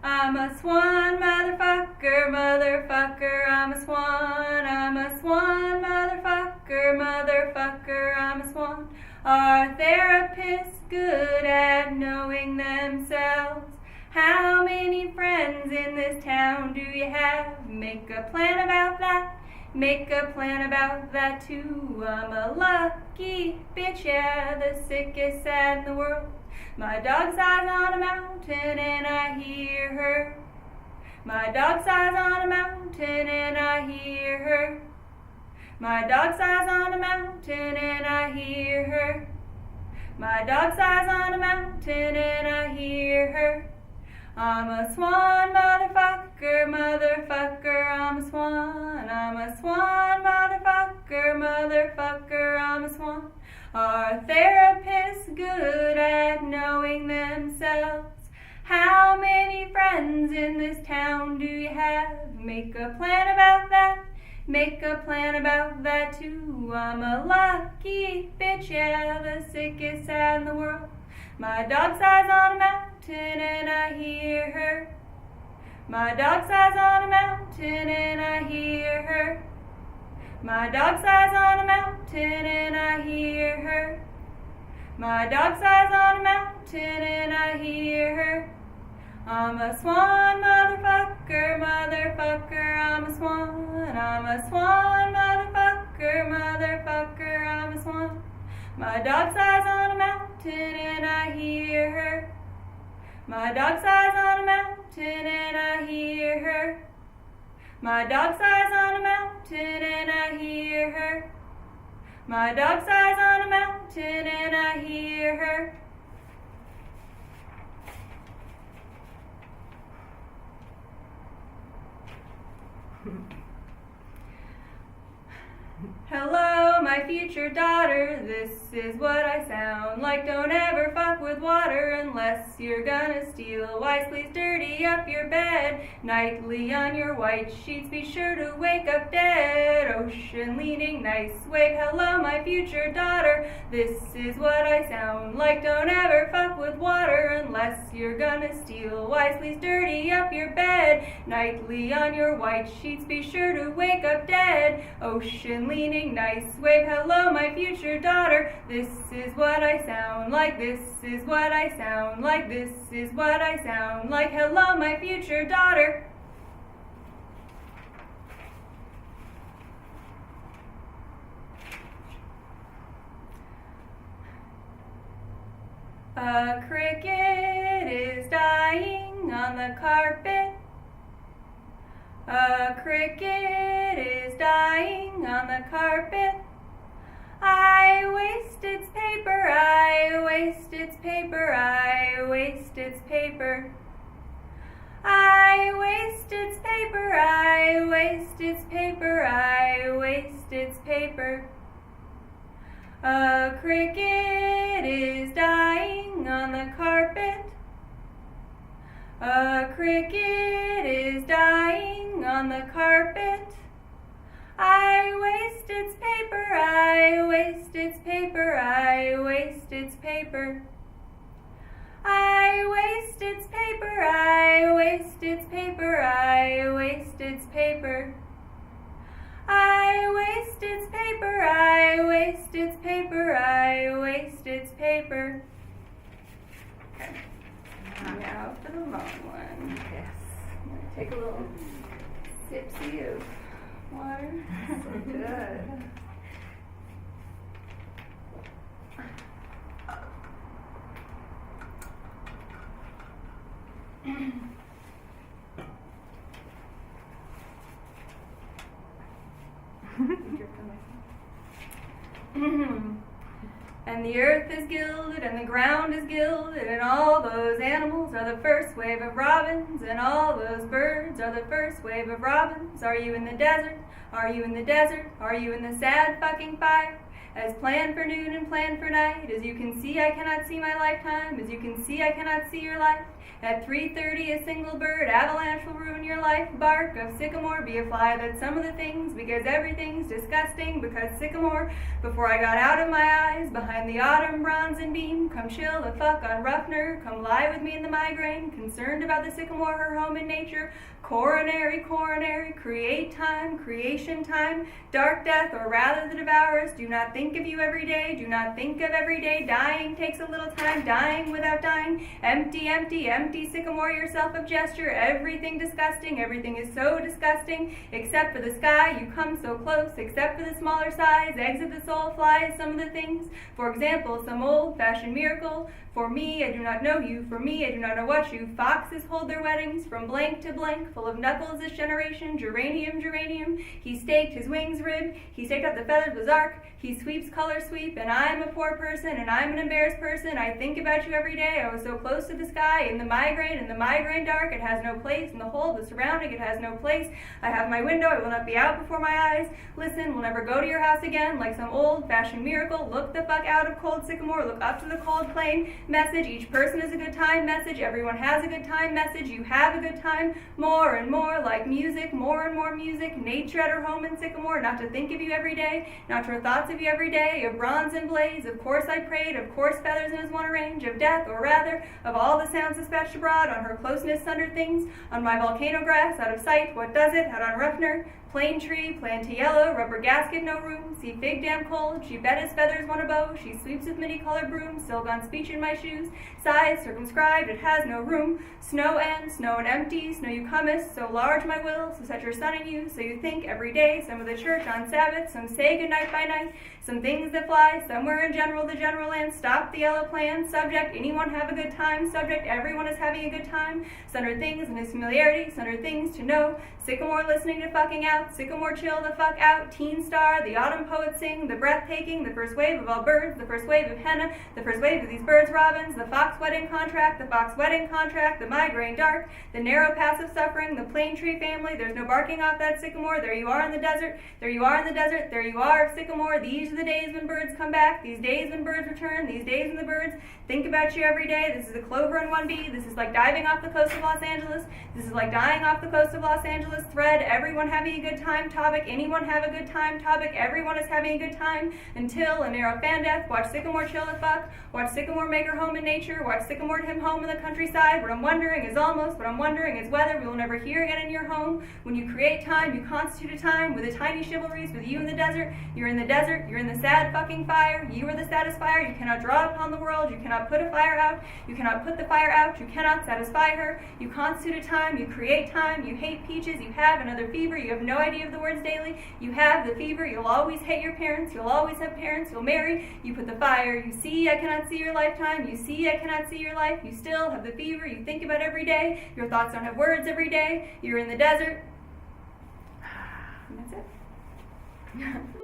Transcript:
I'm a swan, motherfucker, motherfucker, I'm a swan. I'm a swan, motherfucker, motherfucker, I'm a swan. Are therapists good at knowing themselves? How many friends in this town do you have? Make a plan about that. Make a plan about that too. I'm a lucky bitch, yeah, the sickest sad in the world. My dog's eyes on a mountain and I hear her. My dog's eyes on a mountain and I hear her. My dog's eyes on a mountain and I hear her. My dog's eyes on a mountain and I hear her. I'm a swan, motherfucker, motherfucker, I'm a swan. I'm a swan, motherfucker, motherfucker, I'm a swan. Are therapists good at knowing themselves? How many friends in this town do you have? Make a plan about that. Make a plan about that too. I'm a lucky bitch, yeah, the sickest sad in the world. My dog's eyes on a mountain and I hear her. My dog's eyes on a mountain and I hear her. My dog's eyes on a mountain and I hear her. My dog's eyes on a mountain and I hear her. I'm a swan, motherfucker, motherfucker, I'm a swan. I'm a swan, motherfucker, motherfucker, I'm a swan. My dog's eyes on a mountain and I hear her. My dog's eyes on a mountain and I hear her. My dog's eyes on a mountain and I hear her. My dog's eyes on a mountain and I hear her. Hello, my future daughter, this is what I sound like. Don't ever fuck with water unless you're gonna steal. Why, please dirty up your bed nightly on your white sheets. Be sure to wake up dead. Ocean leaning, nice wave. Hello, my future daughter, this is what I sound like. Don't ever fuck with water unless you're gonna steal. Why, please dirty up your bed nightly on your white sheets. Be sure to wake up dead. Ocean leaning, nice wave. Hello, my future daughter, this is what I sound like. This is what I sound like. This is what I sound like. Hello, my future daughter. A cricket is dying on the carpet. A cricket is dying on the carpet. I waste its paper, I waste its paper, I waste its paper. I waste its paper, I waste its paper, I waste its paper. A cricket is dying on the carpet. A cricket is dying on the carpet. I waste its paper, I waste its paper, I waste its paper. I waste its paper, I waste its paper, I waste its paper. I waste its paper, I waste its paper, I waste its paper. Okay. Now for the long one. Yes. I'm going to take a little sipsy of water. So good. And the earth is gilded, and the ground is gilded, and all those animals are the first wave of robins, and all those birds are the first wave of robins. Are you in the desert? Are you in the desert? Are you in the sad fucking fire? as planned for noon and planned for night. As you can see, I cannot see my lifetime. As you can see, I cannot see your life. At 3:30, a single bird avalanche will ruin your life. Bark of sycamore, be a fly. That's some of the things, because everything's disgusting. Because sycamore, before I got out of my eyes, behind the autumn bronze and beam, come chill the fuck on Ruffner. Come lie with me in the migraine. Concerned about the sycamore, her home in nature. Coronary, create time, creation time, dark death, or rather the devourers. Do not think of you every day, do not think of every day. Dying takes a little time, dying without dying. Empty, sycamore yourself of gesture. Everything disgusting, everything is so disgusting. Except for the sky, you come so close. Except for the smaller size, eggs of the soul flies, some of the things. For example, some old-fashioned miracle. For me, I do not know you. For me, I do not know what you. Foxes hold their weddings from blank to blank, full of knuckles this generation. Geranium. He staked his wings ribbed. He staked out the feathers with arc. He sweeps color sweep, and I'm a poor person, and I'm an embarrassed person. I think about you every day. I was so close to the sky, in the migraine dark. It has no place. In the whole, the surrounding, it has no place. I have my window. I will not be out before my eyes. Listen, we'll never go to your house again, like some old-fashioned miracle. Look the fuck out of cold sycamore. Look up to the cold plain. Message, each person is a good time. Message, everyone has a good time. Message, you have a good time. More and more like music, more and more music. Nature at her home in sycamore, not to think of you every day, not to her thoughts of you every day. Of bronze and blaze, of course I prayed, of course feathers in his one range. Of death, or rather, of all the sounds dispatched abroad, on her closeness sundered things. On my volcano grass, out of sight, what does it? Out on Ruffner. Plain tree, plan to yellow, rubber gasket, no room. See fig damn cold, she bet his feathers want a bow. She sweeps with many-colored broom, still gone speech in my shoes. Size circumscribed, it has no room. Snow and empty, snow you comest, so large my will, so set your sun in you, so you think every day. Some of the church on Sabbath, some say good night by night. Some things that fly, somewhere in general, the general land. Stop the yellow plan. Subject, anyone have a good time. Subject, everyone is having a good time. Sunder things in his familiarity, sunder things to know. Sycamore listening to fucking out. Sycamore chill the fuck out. Teen star, the autumn poets sing. The breathtaking, the first wave of all birds. The first wave of henna. The first wave of these birds, robins. The fox wedding contract. The fox wedding contract. The migraine dark. The narrow path of suffering. The plane tree family. There's no barking off that sycamore. There you are in the desert. There you are in the desert. There you are of sycamore. These are the days when birds come back. These days when birds return. These days when the birds think about you every day. This is a clover and one bee. This is like diving off the coast of Los Angeles. This is like dying off the coast of Los Angeles. Thread, everyone having a good time. Topic, anyone have a good time. Topic, everyone is having a good time. Until a narrow fan death. Watch sycamore chill the fuck. Watch sycamore make her home in nature. Watch sycamore to him home in the countryside. What I'm wondering is whether we will never hear again in your home. When you create time, you constitute a time with a tiny chivalries with you in the desert. You're in the desert. You're in the sad fucking fire. You are the satisfier. You cannot draw upon the world. You cannot put a fire out. You cannot put the fire out. You cannot satisfy her. You constitute a time. You create time. You hate peaches. You have another fever. You have no idea of the words daily. You have the fever. You'll always hate your parents. You'll always have parents. You'll marry. You put the fire. You see, I cannot see your lifetime. You see, I cannot see your life. You still have the fever. You think about every day. Your thoughts don't have words every day. You're in the desert. And that's it.